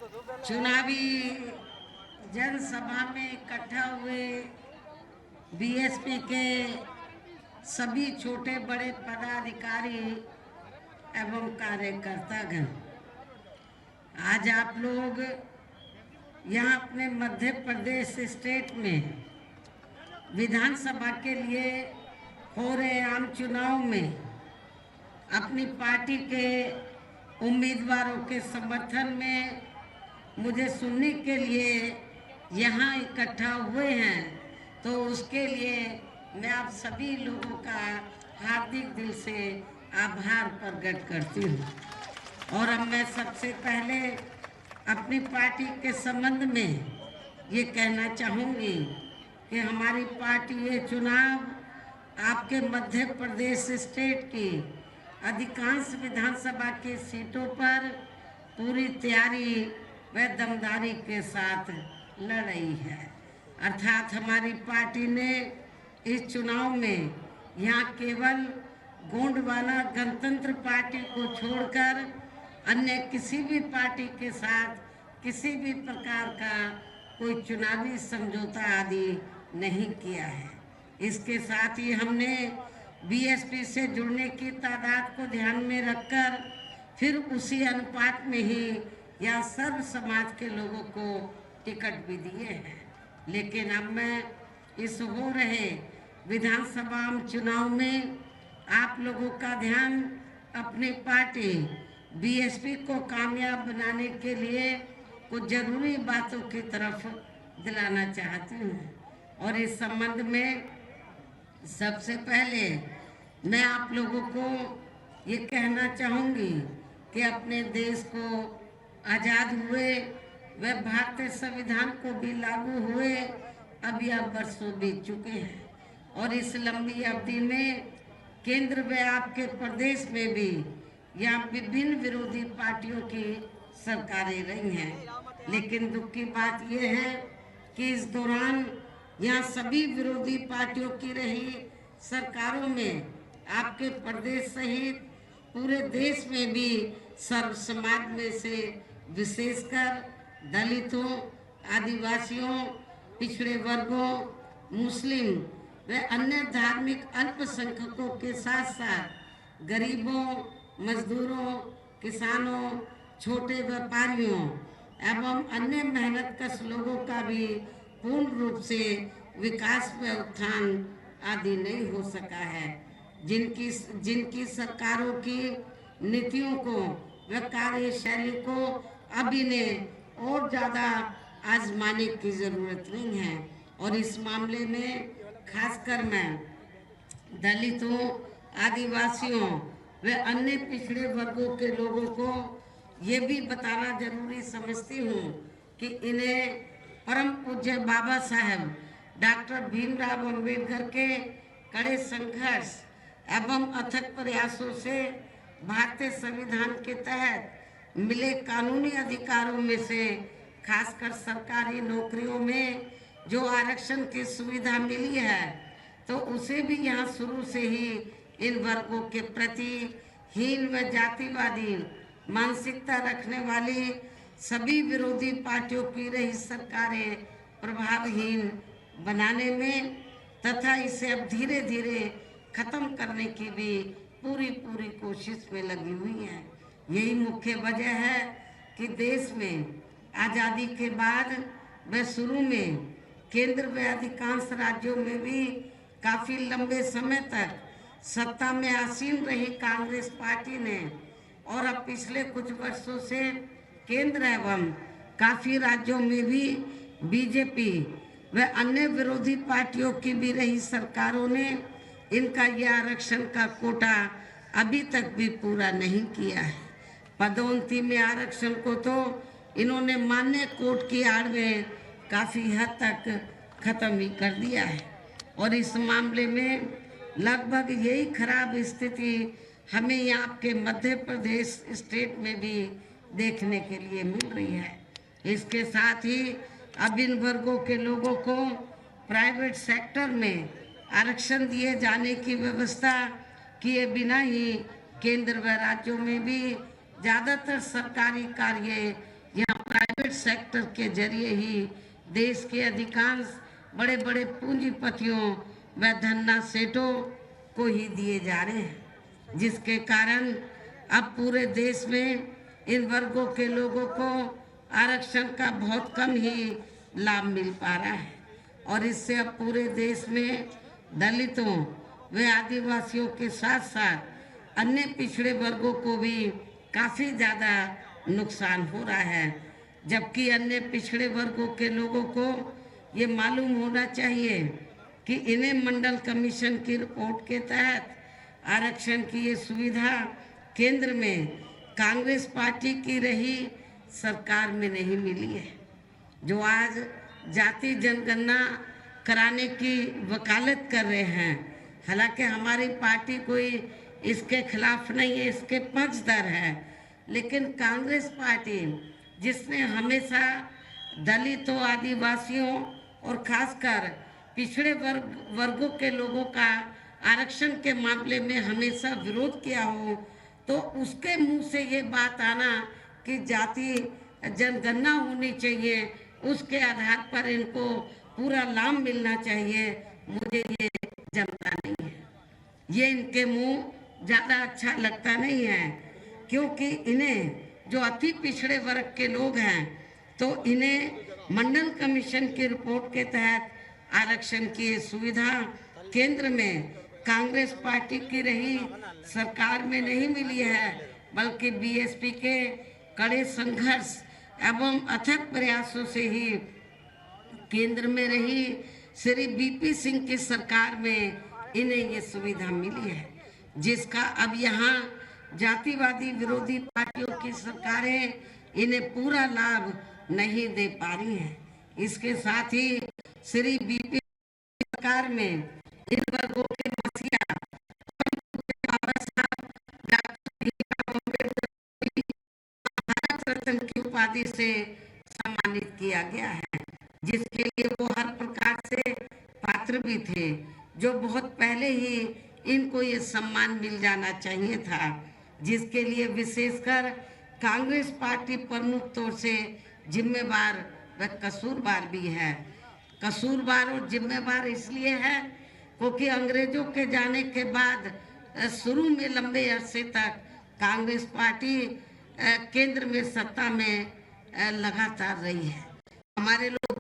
चुनावी जनसभा में इकट्ठा हुए बीएसपी के सभी छोटे बड़े पदाधिकारी एवं कार्यकर्तागण, आज आप लोग यहाँ अपने मध्य प्रदेश स्टेट में विधानसभा के लिए हो रहे आम चुनाव में अपनी पार्टी के उम्मीदवारों के समर्थन में मुझे सुनने के लिए यहाँ इकट्ठा हुए हैं, तो उसके लिए मैं आप सभी लोगों का हार्दिक दिल से आभार प्रकट करती हूँ। और अब मैं सबसे पहले अपनी पार्टी के संबंध में ये कहना चाहूँगी कि हमारी पार्टी ये चुनाव आपके मध्य प्रदेश स्टेट की अधिकांश विधानसभा की सीटों पर पूरी तैयारी व दमदारी के साथ लड़ रही है। अर्थात हमारी पार्टी ने इस चुनाव में यहाँ केवल गोंडवाना गणतंत्र पार्टी को छोड़कर अन्य किसी भी पार्टी के साथ किसी भी प्रकार का कोई चुनावी समझौता आदि नहीं किया है। इसके साथ ही हमने बीएसपी से जुड़ने की तादाद को ध्यान में रखकर फिर उसी अनुपात में ही यहाँ सर्व समाज के लोगों को टिकट भी दिए हैं। लेकिन अब मैं इस हो रहे विधानसभा चुनाव में आप लोगों का ध्यान अपनी पार्टी बीएसपी को कामयाब बनाने के लिए कुछ जरूरी बातों की तरफ दिलाना चाहती हूँ। और इस संबंध में सबसे पहले मैं आप लोगों को ये कहना चाहूँगी कि अपने देश को आज़ाद हुए व भारतीय संविधान को भी लागू हुए अब यह वर्षों बीत चुके हैं, और इस लंबी अवधि में केंद्र व आपके प्रदेश में भी यहाँ विभिन्न विरोधी पार्टियों की सरकारें रही हैं। लेकिन दुख की बात यह है कि इस दौरान यहाँ सभी विरोधी पार्टियों की रही सरकारों में आपके प्रदेश सहित पूरे देश में भी सर्व समाज में से विशेषकर दलितों, आदिवासियों, पिछड़े वर्गों, मुस्लिम व अन्य धार्मिक अल्पसंख्यकों के साथ साथ गरीबों, मजदूरों, किसानों, छोटे व्यापारियों एवं अन्य मेहनतकश लोगों का भी पूर्ण रूप से विकास व उत्थान आदि नहीं हो सका है। जिनकी सरकारों की नीतियों को व कार्यशैली को अब इन्हें और ज़्यादा आजमाने की ज़रूरत नहीं है। और इस मामले में खासकर मैं दलितों, आदिवासियों व अन्य पिछड़े वर्गों के लोगों को ये भी बताना जरूरी समझती हूँ कि इन्हें परम पूज्य बाबा साहेब डॉक्टर भीमराव अंबेडकर के कड़े संघर्ष एवं अथक प्रयासों से भारतीय संविधान के तहत मिले कानूनी अधिकारों में से खासकर सरकारी नौकरियों में जो आरक्षण की सुविधा मिली है, तो उसे भी यहाँ शुरू से ही इन वर्गों के प्रति हीन व जातिवादी मानसिकता रखने वाली सभी विरोधी पार्टियों की रही सरकारें प्रभावहीन बनाने में तथा इसे अब धीरे धीरे खत्म करने की भी पूरी कोशिश में लगी हुई है। यही मुख्य वजह है कि देश में आज़ादी के बाद व शुरू में केंद्र व अधिकांश राज्यों में भी काफ़ी लंबे समय तक सत्ता में आसीन रही कांग्रेस पार्टी ने और अब पिछले कुछ वर्षों से केंद्र एवं काफ़ी राज्यों में भी बीजेपी व अन्य विरोधी पार्टियों की भी रही सरकारों ने इनका यह आरक्षण का कोटा अभी तक भी पूरा नहीं किया है। पदोन्नति में आरक्षण को तो इन्होंने मान्य कोर्ट की आड़ में काफ़ी हद तक खत्म ही कर दिया है। और इस मामले में लगभग यही खराब स्थिति हमें यहाँ आपके मध्य प्रदेश स्टेट में भी देखने के लिए मिल रही है। इसके साथ ही अब इन वर्गों के लोगों को प्राइवेट सेक्टर में आरक्षण दिए जाने की व्यवस्था किए बिना ही केंद्र व राज्यों में भी ज़्यादातर सरकारी कार्य यहाँ प्राइवेट सेक्टर के जरिए ही देश के अधिकांश बड़े बड़े पूंजीपतियों व धन्ना सेठों को ही दिए जा रहे हैं, जिसके कारण अब पूरे देश में इन वर्गों के लोगों को आरक्षण का बहुत कम ही लाभ मिल पा रहा है और इससे अब पूरे देश में दलितों व आदिवासियों के साथ साथ अन्य पिछड़े वर्गों को भी काफ़ी ज़्यादा नुकसान हो रहा है। जबकि अन्य पिछड़े वर्गों के लोगों को ये मालूम होना चाहिए कि इन्हें मंडल कमीशन की रिपोर्ट के तहत आरक्षण की ये सुविधा केंद्र में कांग्रेस पार्टी की रही सरकार में नहीं मिली है, जो आज जाति जनगणना कराने की वकालत कर रहे हैं। हालांकि हमारी पार्टी कोई इसके खिलाफ नहीं है, इसके पक्षधर है, लेकिन कांग्रेस पार्टी जिसने हमेशा दलितों, आदिवासियों और खासकर पिछड़े वर्गों के लोगों का आरक्षण के मामले में हमेशा विरोध किया हो, तो उसके मुंह से ये बात आना कि जाति जनगणना होनी चाहिए, उसके आधार पर इनको पूरा लाभ मिलना चाहिए, मुझे ये जमता नहीं है। ये इनके मुंह ज़्यादा अच्छा लगता नहीं है, क्योंकि इन्हें जो अति पिछड़े वर्ग के लोग हैं तो इन्हें मंडल कमीशन की रिपोर्ट के तहत आरक्षण की सुविधा केंद्र में कांग्रेस पार्टी की रही सरकार में नहीं मिली है, बल्कि बीएसपी के कड़े संघर्ष एवं अथक प्रयासों से ही केंद्र में रही श्री बीपी सिंह की सरकार में इन्हें ये सुविधा मिली है, जिसका अब यहाँ जातिवादी विरोधी पार्टियों की सरकारें इन्हें पूरा लाभ नहीं दे पा रही हैं। इसके साथ ही श्री बीपी सरकार में इन वर्गों के मसीहा बाबा साहब डॉक्टर भीमराव अम्बेडकर भारत रत्न की उपाधि से सम्मानित किया गया है, जिसके लिए वो हर प्रकार से पात्र भी थे, जो बहुत पहले ही इनको ये सम्मान मिल जाना चाहिए था, जिसके लिए विशेषकर कांग्रेस पार्टी प्रमुख तौर से जिम्मेवार व कसूरवार भी है। कसूरवार और जिम्मेवार इसलिए है क्योंकि अंग्रेजों के जाने के बाद शुरू में लंबे अरसे तक कांग्रेस पार्टी केंद्र में सत्ता में लगातार रही है। हमारे लोग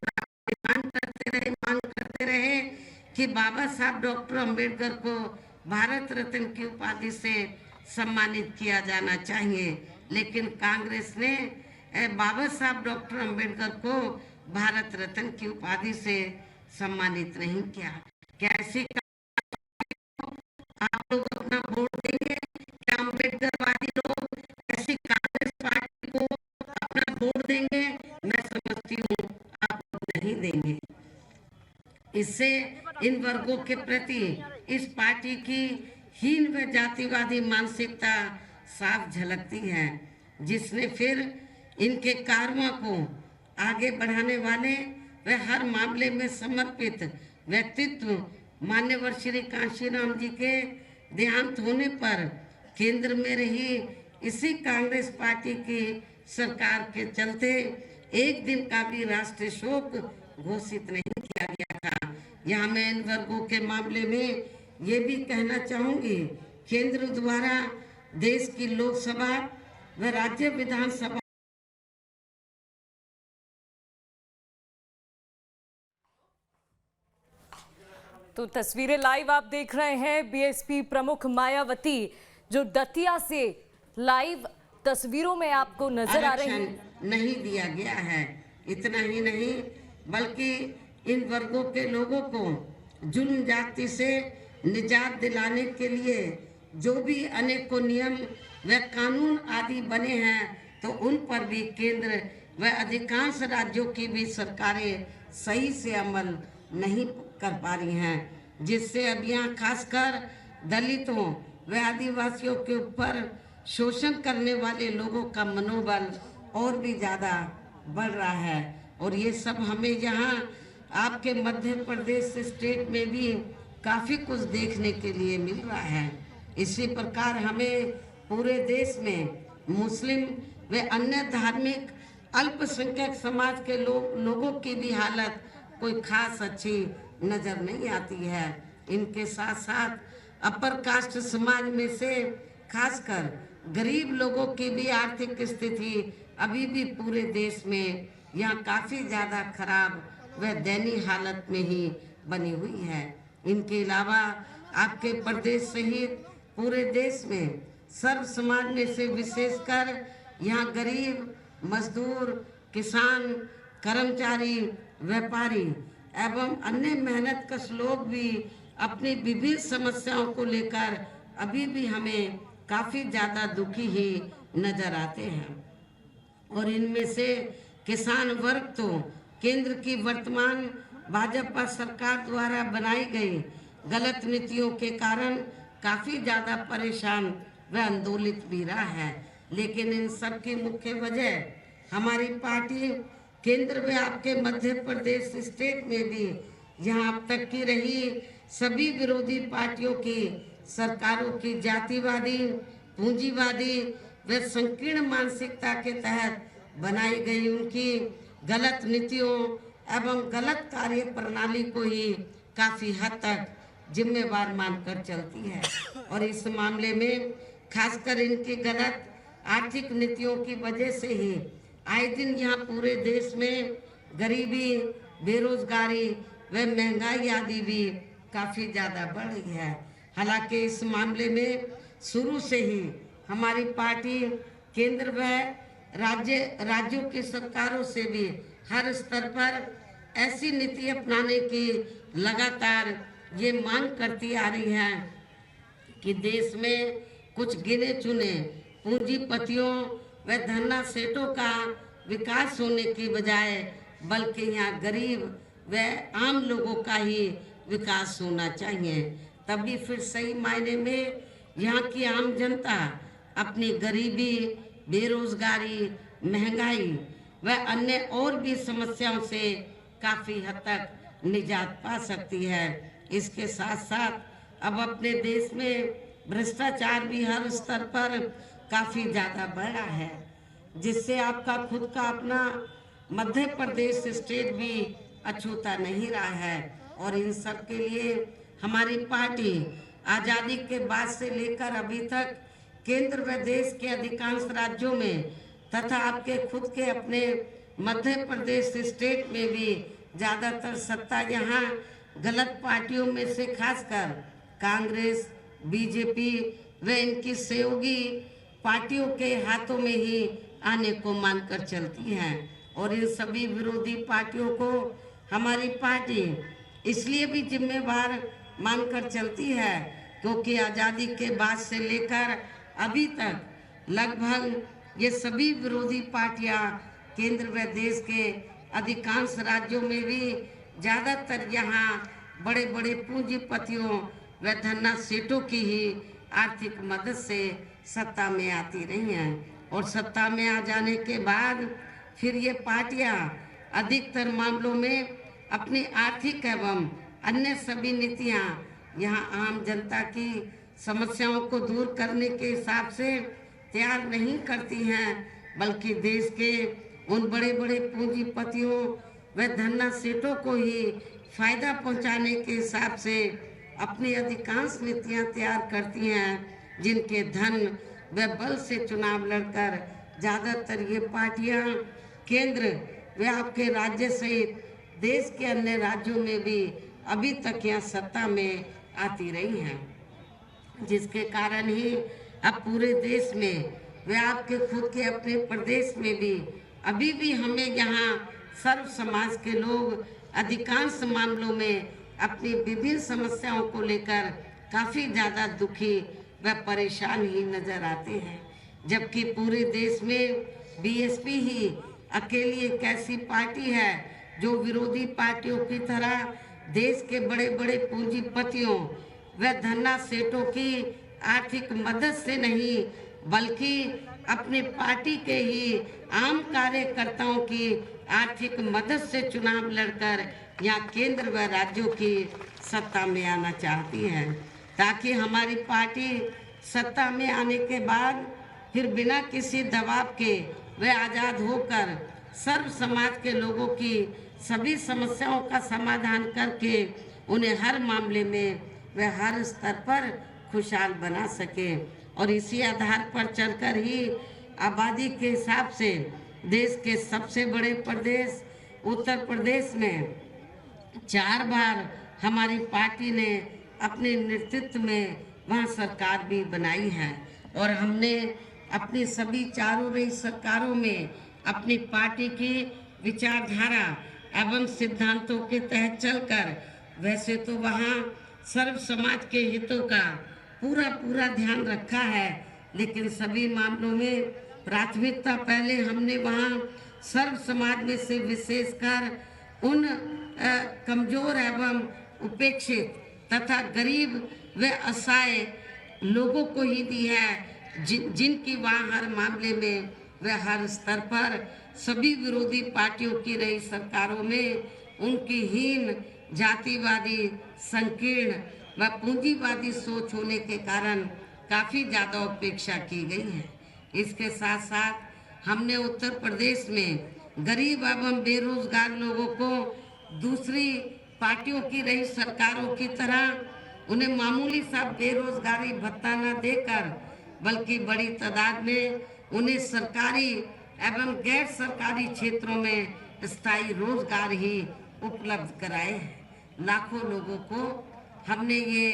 मांग करते रहे कि बाबा साहब डॉक्टर अंबेडकर को भारत रत्न की उपाधि से सम्मानित किया जाना चाहिए, लेकिन कांग्रेस ने बाबा साहब डॉक्टर अंबेडकर को भारत रत्न की उपाधि से सम्मानित नहीं किया। क्या ऐसी आप लोग अपना वोट देंगे? क्या अम्बेडकरवादी लोग ऐसी कांग्रेस पार्टी को अपना वोट देंगे? मैं समझती हूँ आप नहीं देंगे। इससे इन वर्गों के प्रति इस पार्टी की हीन व जातिवादी मानसिकता साफ झलकती है, जिसने फिर इनके कार्यों को आगे बढ़ाने वाले व हर मामले में समर्पित व्यक्तित्व मान्यवर श्री कांशीराम जी के देहांत होने पर केंद्र में रही इसी कांग्रेस पार्टी की सरकार के चलते एक दिन का भी राष्ट्रीय शोक घोषित नहीं किया गया था। यहाँ मैं इन वर्गों के मामले में ये भी कहना चाहूँगी, केंद्र द्वारा देश की लोकसभा व राज्य विधानसभा तो तस्वीरें लाइव आप देख रहे हैं। बीएसपी प्रमुख मायावती जो दतिया से लाइव तस्वीरों में आपको नजर आ रही है। नहीं दिया गया है। इतना ही नहीं बल्कि इन वर्गों के लोगों को जुल्म जाति से निजात दिलाने के लिए जो भी अनेकों नियम व कानून आदि बने हैं तो उन पर भी केंद्र व अधिकांश राज्यों की भी सरकारें सही से अमल नहीं कर पा रही हैं, जिससे अब यहाँ खासकर दलितों व आदिवासियों के ऊपर शोषण करने वाले लोगों का मनोबल और भी ज़्यादा बढ़ रहा है। और ये सब हमें यहाँ आपके मध्य प्रदेश स्टेट में भी काफ़ी कुछ देखने के लिए मिल रहा है। इसी प्रकार हमें पूरे देश में मुस्लिम व अन्य धार्मिक अल्पसंख्यक समाज के लोगों की भी हालत कोई खास अच्छी नजर नहीं आती है। इनके साथ साथ अपर कास्ट समाज में से खासकर गरीब लोगों की भी आर्थिक स्थिति अभी भी पूरे देश में यहाँ काफी ज्यादा खराब व दयनीय हालत में ही बनी हुई है। इनके अलावा आपके प्रदेश सहित पूरे देश में सर्व समाज में से विशेषकर यहाँ गरीब, मजदूर, किसान, कर्मचारी, व्यापारी एवं अन्य मेहनतकश लोग भी अपनी विभिन्न समस्याओं को लेकर अभी भी हमें काफी ज्यादा दुखी ही नजर आते हैं। और इनमें से किसान वर्ग तो केंद्र की वर्तमान भाजपा सरकार द्वारा बनाई गई गलत नीतियों के कारण काफी ज्यादा परेशान व आंदोलित भी रहा है। लेकिन इन सब की मुख्य वजह हमारी पार्टी केंद्र में आपके मध्य प्रदेश स्टेट में भी यहाँ अब तक की रही सभी विरोधी पार्टियों की सरकारों की जातिवादी, पूंजीवादी व संकीर्ण मानसिकता के तहत बनाई गई उनकी गलत नीतियों एवं गलत कार्य प्रणाली को ही काफी हद तक जिम्मेवार मानकर चलती है। और इस मामले में खासकर इनकी गलत आर्थिक नीतियों की वजह से ही आए दिन यहाँ पूरे देश में गरीबी, बेरोजगारी व महंगाई आदि भी काफी ज्यादा बढ़ रही है। हालांकि इस मामले में शुरू से ही हमारी पार्टी केंद्र व राज्यों की सरकारों से भी हर स्तर पर ऐसी नीति अपनाने की लगातार ये मांग करती आ रही है कि देश में कुछ गिने चुने पूंजीपतियों व धन्ना सेठों का विकास होने की बजाय बल्कि यहाँ गरीब व आम लोगों का ही विकास होना चाहिए। तभी फिर सही मायने में यहाँ की आम जनता अपनी गरीबी, बेरोजगारी, महंगाई व अन्य और भी समस्याओं से काफी हद तक निजात पा सकती है। इसके साथ साथ अब अपने देश में भ्रष्टाचार भी हर स्तर पर काफी ज्यादा बढ़ा है, जिससे आपका खुद का अपना मध्य प्रदेश स्टेट भी अछूता नहीं रहा है। और इन सब के लिए हमारी पार्टी आजादी के बाद से लेकर अभी तक केंद्र व देश के अधिकांश राज्यों में तथा आपके खुद के अपने मध्य प्रदेश स्टेट में भी ज्यादातर सत्ता यहाँ गलत पार्टियों में से खासकर कांग्रेस, बीजेपी व इनकी सहयोगी पार्टियों के हाथों में ही आने को मानकर चलती हैं। और इन सभी विरोधी पार्टियों को हमारी पार्टी इसलिए भी जिम्मेवार मानकर चलती है क्योंकि आज़ादी के बाद से लेकर अभी तक लगभग ये सभी विरोधी पार्टियां केंद्र व देश के अधिकांश राज्यों में भी ज़्यादातर यहाँ बड़े बड़े पूंजीपतियों व धन्ना सेठों की ही आर्थिक मदद से सत्ता में आती रही हैं। और सत्ता में आ जाने के बाद फिर ये पार्टियां अधिकतर मामलों में अपनी आर्थिक एवं अन्य सभी नीतियां यहाँ आम जनता की समस्याओं को दूर करने के हिसाब से तैयार नहीं करती हैं, बल्कि देश के उन बड़े बड़े पूंजीपतियों व धन्ना सेठों को ही फायदा पहुंचाने के हिसाब से अपनी अधिकांश नीतियां तैयार करती हैं, जिनके धन व बल से चुनाव लड़कर ज़्यादातर ये पार्टियां केंद्र व आपके राज्य सहित देश के अन्य राज्यों में भी अभी तक यहाँ सत्ता में आती रही हैं, जिसके कारण ही अब पूरे देश में व आपके खुद के अपने प्रदेश में भी अभी भी हमें यहाँ सर्व समाज के लोग अधिकांश मामलों में अपनी विभिन्न समस्याओं को लेकर काफ़ी ज़्यादा दुखी व परेशान ही नजर आते हैं। जबकि पूरे देश में बीएसपी ही अकेली एक ऐसी पार्टी है जो विरोधी पार्टियों की तरह देश के बड़े बड़े पूंजीपतियों व धन्ना सेठों की आर्थिक मदद से नहीं बल्कि अपनी पार्टी के ही आम कार्यकर्ताओं की आर्थिक मदद से चुनाव लड़कर यहाँ केंद्र व राज्यों की सत्ता में आना चाहती है, ताकि हमारी पार्टी सत्ता में आने के बाद फिर बिना किसी दबाव के व आज़ाद होकर सर्व समाज के लोगों की सभी समस्याओं का समाधान करके उन्हें हर मामले में वे हर स्तर पर खुशहाल बना सके। और इसी आधार पर चलकर ही आबादी के हिसाब से देश के सबसे बड़े प्रदेश उत्तर प्रदेश में 4 बार हमारी पार्टी ने अपने नेतृत्व में वहाँ सरकार भी बनाई है। और हमने अपनी सभी चारों रही सरकारों में अपनी पार्टी की विचारधारा एवं सिद्धांतों के तहत चलकर, वैसे तो वहाँ सर्व समाज के हितों का पूरा ध्यान रखा है, लेकिन सभी मामलों में प्राथमिकता पहले हमने वहाँ सर्व समाज में से विशेषकर उन कमजोर एवं उपेक्षित तथा गरीब व असहाय लोगों को ही दी है, जिनकी वहाँ हर मामले में व हर स्तर पर सभी विरोधी पार्टियों की रही सरकारों में उनकी हीन, जातिवादी, संकीर्ण व पूंजीवादी सोच होने के कारण काफ़ी ज़्यादा उपेक्षा की गई है। इसके साथ साथ हमने उत्तर प्रदेश में गरीब एवं बेरोजगार लोगों को दूसरी पार्टियों की रही सरकारों की तरह उन्हें मामूली सा बेरोजगारी भत्ता न देकर, बल्कि बड़ी तादाद में उन्हें सरकारी एवं गैर सरकारी क्षेत्रों में स्थायी रोजगार ही उपलब्ध कराए हैं। लाखों लोगों को हमने ये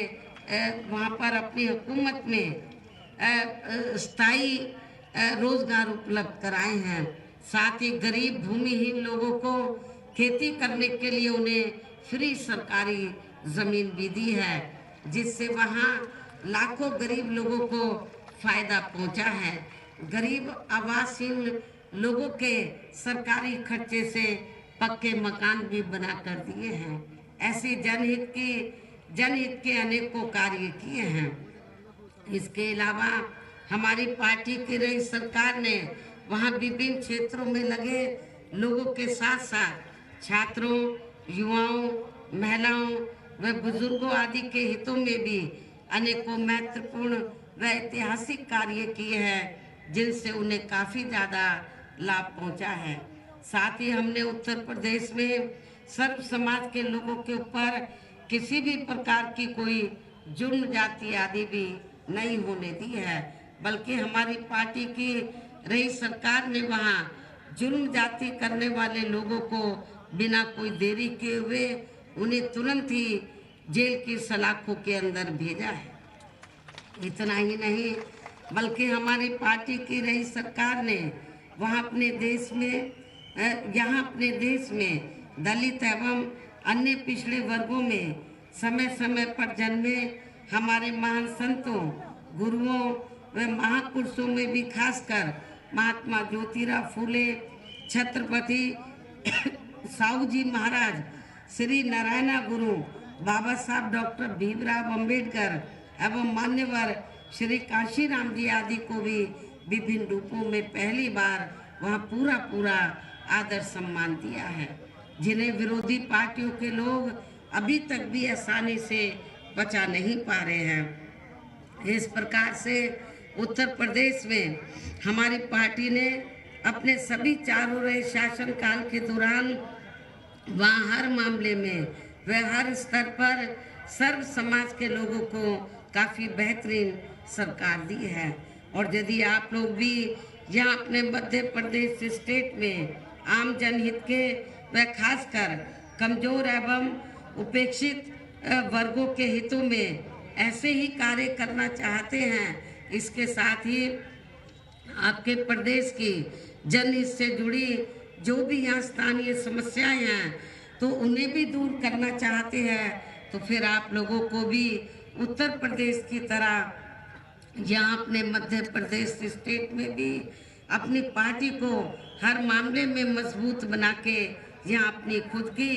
वहाँ पर अपनी हुकूमत में स्थायी रोजगार उपलब्ध कराए हैं। साथ ही गरीब भूमिहीन लोगों को खेती करने के लिए उन्हें फ्री सरकारी जमीन भी दी है, जिससे वहाँ लाखों गरीब लोगों को फायदा पहुँचा है। गरीब आवासहीन लोगों के सरकारी खर्चे से पक्के मकान भी बना कर दिए हैं। ऐसे जनहित के अनेकों कार्य किए हैं। इसके अलावा हमारी पार्टी की रही सरकार ने वहाँ विभिन्न क्षेत्रों में लगे लोगों के साथ साथ छात्रों, युवाओं, महिलाओं व बुजुर्गों आदि के हितों में भी अनेकों महत्वपूर्ण व ऐतिहासिक कार्य किए हैं, जिनसे उन्हें काफ़ी ज़्यादा लाभ पहुंचा है। साथ ही हमने उत्तर प्रदेश में सर्व समाज के लोगों के ऊपर किसी भी प्रकार की कोई जुर्म जाति आदि भी नहीं होने दी है, बल्कि हमारी पार्टी की रही सरकार ने वहाँ जुर्म जाति करने वाले लोगों को बिना कोई देरी किए हुए उन्हें तुरंत ही जेल की सलाखों के अंदर भेजा है। इतना ही नहीं, बल्कि हमारी पार्टी की रही सरकार ने वहाँ अपने देश में दलित एवं अन्य पिछड़े वर्गों में समय समय पर जन्मे हमारे महान संतों, गुरुओं व महापुरुषों में भी खासकर महात्मा ज्योतिराव फूले, छत्रपति साहू जी महाराज, श्री नारायण गुरु, बाबा साहब डॉक्टर भीमराव अंबेडकर एवं मान्यवर श्री काशीराम जी आदि को भी विभिन्न रूपों में पहली बार वहाँ पूरा आदर सम्मान दिया है, जिन्हें विरोधी पार्टियों के लोग अभी तक भी आसानी से बचा नहीं पा रहे हैं। इस प्रकार से उत्तर प्रदेश में हमारी पार्टी ने अपने सभी चारों रहे शासन काल के दौरान वहाँ हर मामले में व हर स्तर पर सर्व समाज के लोगों को काफ़ी बेहतरीन सरकार दी है। और यदि आप लोग भी यहाँ अपने मध्य प्रदेश स्टेट में आम जनहित के व खासकर कमजोर एवं उपेक्षित वर्गों के हितों में ऐसे ही कार्य करना चाहते हैं, इसके साथ ही आपके प्रदेश की जनहित से जुड़ी जो भी यहाँ स्थानीय समस्याएं हैं तो उन्हें भी दूर करना चाहते हैं, तो फिर आप लोगों को भी उत्तर प्रदेश की तरह यहाँ अपने मध्य प्रदेश स्टेट में भी अपनी पार्टी को हर मामले में मजबूत बना के यहाँ अपनी खुद की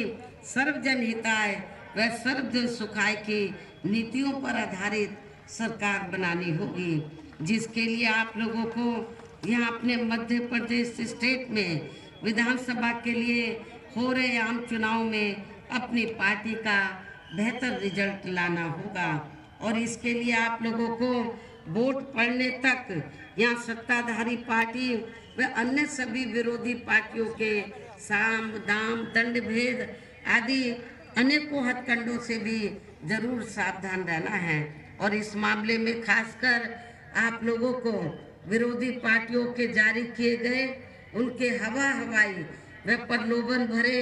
सर्वजन हिताय व सर्वजन सुखाय की नीतियों पर आधारित सरकार बनानी होगी, जिसके लिए आप लोगों को यहाँ अपने मध्य प्रदेश स्टेट में विधानसभा के लिए हो रहे आम चुनाव में अपनी पार्टी का बेहतर रिजल्ट लाना होगा। और इसके लिए आप लोगों को वोट पड़ने तक यहाँ सत्ताधारी पार्टी व अन्य सभी विरोधी पार्टियों के साम दाम दंड भेद आदि अनेकों हथकंडों से भी जरूर सावधान रहना है। और इस मामले में खासकर आप लोगों को विरोधी पार्टियों के जारी किए गए उनके हवाई व प्रलोभन भरे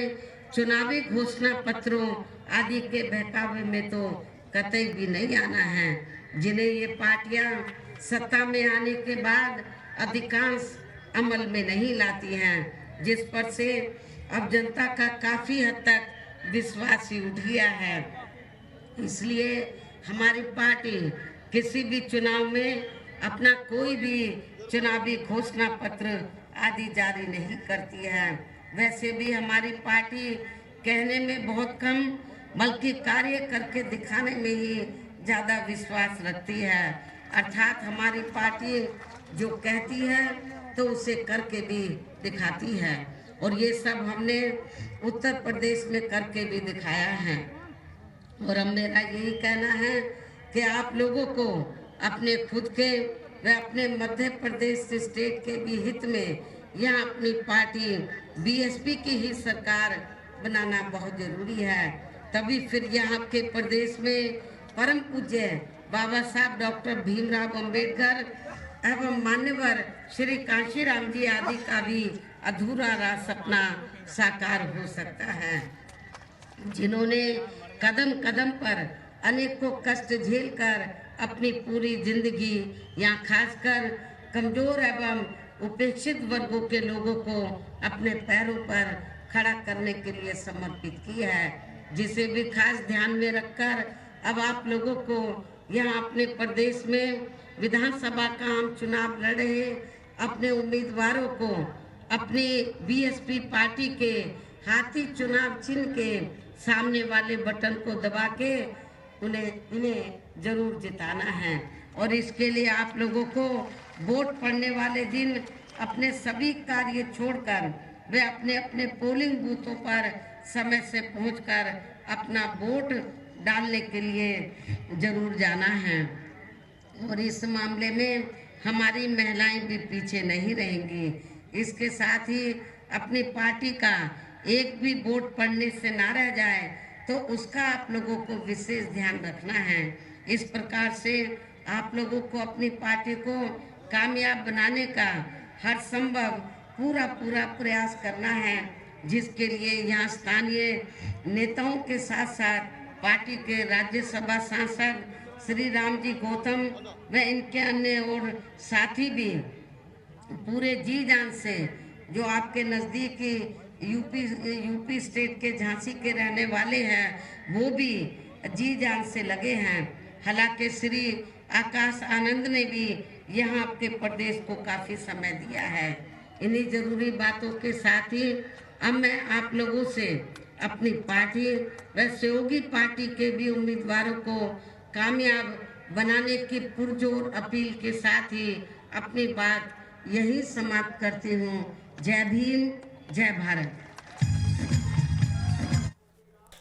चुनावी घोषणा पत्रों आदि के बहकावे में तो कतई भी नहीं आना है, जिन्हें ये पार्टियां सत्ता में आने के बाद अधिकांश अमल में नहीं लाती हैं, जिस पर से अब जनता का काफी हद तक विश्वास ही उठ गया है। इसलिए हमारी पार्टी किसी भी चुनाव में अपना कोई भी चुनावी घोषणा पत्र आदि जारी नहीं करती है। वैसे भी हमारी पार्टी कहने में बहुत कम बल्कि कार्य करके दिखाने में ही ज़्यादा विश्वास रखती है। अर्थात हमारी पार्टी जो कहती है तो उसे करके भी दिखाती है, और ये सब हमने उत्तर प्रदेश में करके भी दिखाया है। और अब मेरा यही कहना है कि आप लोगों को अपने खुद के व अपने मध्य प्रदेश स्टेट के भी हित में यहाँ अपनी पार्टी बीएसपी की ही सरकार बनाना बहुत जरूरी है। तभी फिर यहाँ के प्रदेश में परम पूज्य बाबा साहब डॉक्टर भीमराव अंबेडकर एवं मान्यवर श्री कांशीराम जी आदि का भी अधूरा रहा सपना साकार हो सकता है, जिन्होंने कदम कदम पर अनेकों कष्ट झेलकर अपनी पूरी जिंदगी यहाँ खासकर कमजोर एवं उपेक्षित वर्गों के लोगों को अपने पैरों पर खड़ा करने के लिए समर्पित की है, जिसे भी खास ध्यान में रखकर अब आप लोगों को यहाँ अपने प्रदेश में विधानसभा का आम चुनाव लड़ रहे अपने उम्मीदवारों को अपनी बीएसपी पार्टी के हाथी चुनाव चिन्ह के सामने वाले बटन को दबा के इन्हें जरूर जिताना है। और इसके लिए आप लोगों को वोट पड़ने वाले दिन अपने सभी कार्य छोड़कर वे अपने अपने पोलिंग बूथों पर समय से पहुंचकर अपना वोट डालने के लिए जरूर जाना है। और इस मामले में हमारी महिलाएं भी पीछे नहीं रहेंगी। इसके साथ ही अपनी पार्टी का एक भी वोट पड़ने से ना रह जाए तो उसका आप लोगों को विशेष ध्यान रखना है। इस प्रकार से आप लोगों को अपनी पार्टी को कामयाब बनाने का हर संभव पूरा प्रयास करना है, जिसके लिए यहाँ स्थानीय नेताओं के साथ साथ पार्टी के राज्यसभा सांसद श्री राम जी गौतम व इनके अन्य और साथी भी पूरे जी जान से, जो आपके नज़दीकी यूपी स्टेट के झांसी के रहने वाले हैं, वो भी जी जान से लगे हैं। हालांकि श्री आकाश आनंद ने भी यहाँ आपके प्रदेश को काफ़ी समय दिया है। इन्हीं जरूरी बातों के साथ ही अब मैं आप लोगों से अपनी पार्टी व सहयोगी पार्टी के भी उम्मीदवारों को कामयाब बनाने की पुरजोर अपील के साथ ही अपनी बात यही समाप्त करती हूँ। जय भीम, जय भारत।